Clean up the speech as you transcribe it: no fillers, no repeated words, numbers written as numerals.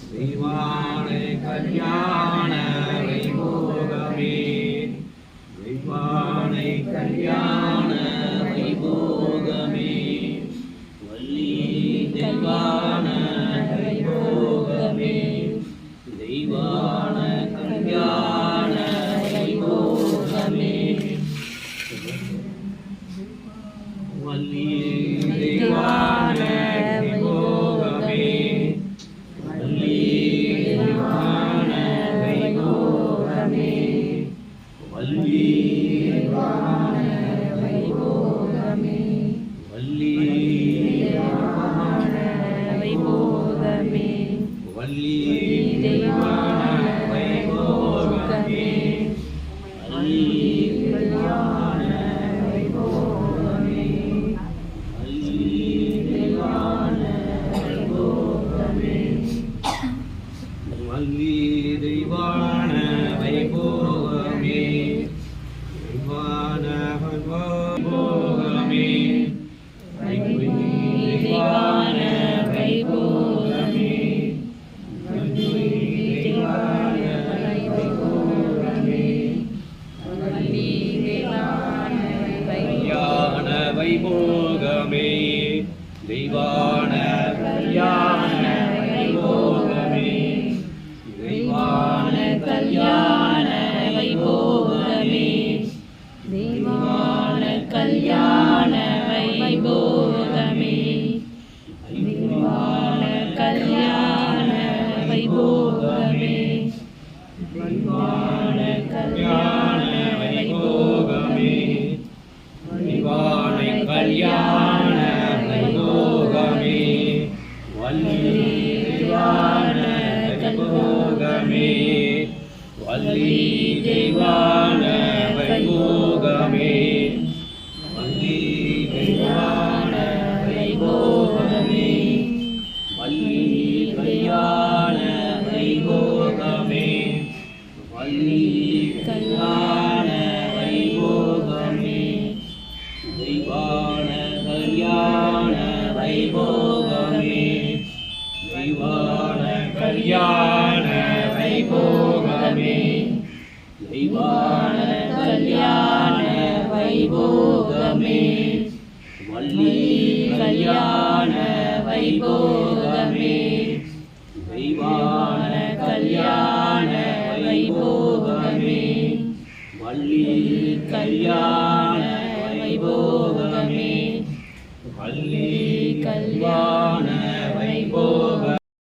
Deivanai Kalyana வைபோகமே Deivanai Kalyana வைபோகமே Valli Deivanai வைபோகமே Deivanai Kalyana வைபோகமே Valli Deivanai வைபோகமே Valli Deivanai வைபோகமே Valli Deivanai வைபோகமே Valli Deivanai வைபோகமே Valli Deivanai வைபோகமே Valli Deivanai வைபோகமே Valli Deivanai வைபோகமே Valli Deivanai வைபோகமே Deivanai வைபோகமே Valli Deivanai வைபோகமே Valli Deivanai வைபோகமே Valli Deivanai Kalyana வைபோகமே Deivanai Kalyana வைபோகமே Deivanai Kalyana வைபோகமே Deivanai Kalyana வைபோகமே Deivanai Kalyana வைபோகமே Deivanai Kalyana வைபோகமே Deivanai Kalyana வைபோகமே Valli Deivanai வைபோகமே Valli Deivanai வைபோகமே Valli Deivanai வைபோகமே Valli Kalyana வைபோகமே Valli Kalyana வைபோகமே Deivanai Kalyana வைபோகமே Deivanai Kalyana வைபோகமே Deivanai Kalyana வைபோகமே Valli Kalyana வைபோகமே Deivanai Kalyana வைபோகமே Valli Kalyana வைபோகமே Valli Kalyana வைபோகமே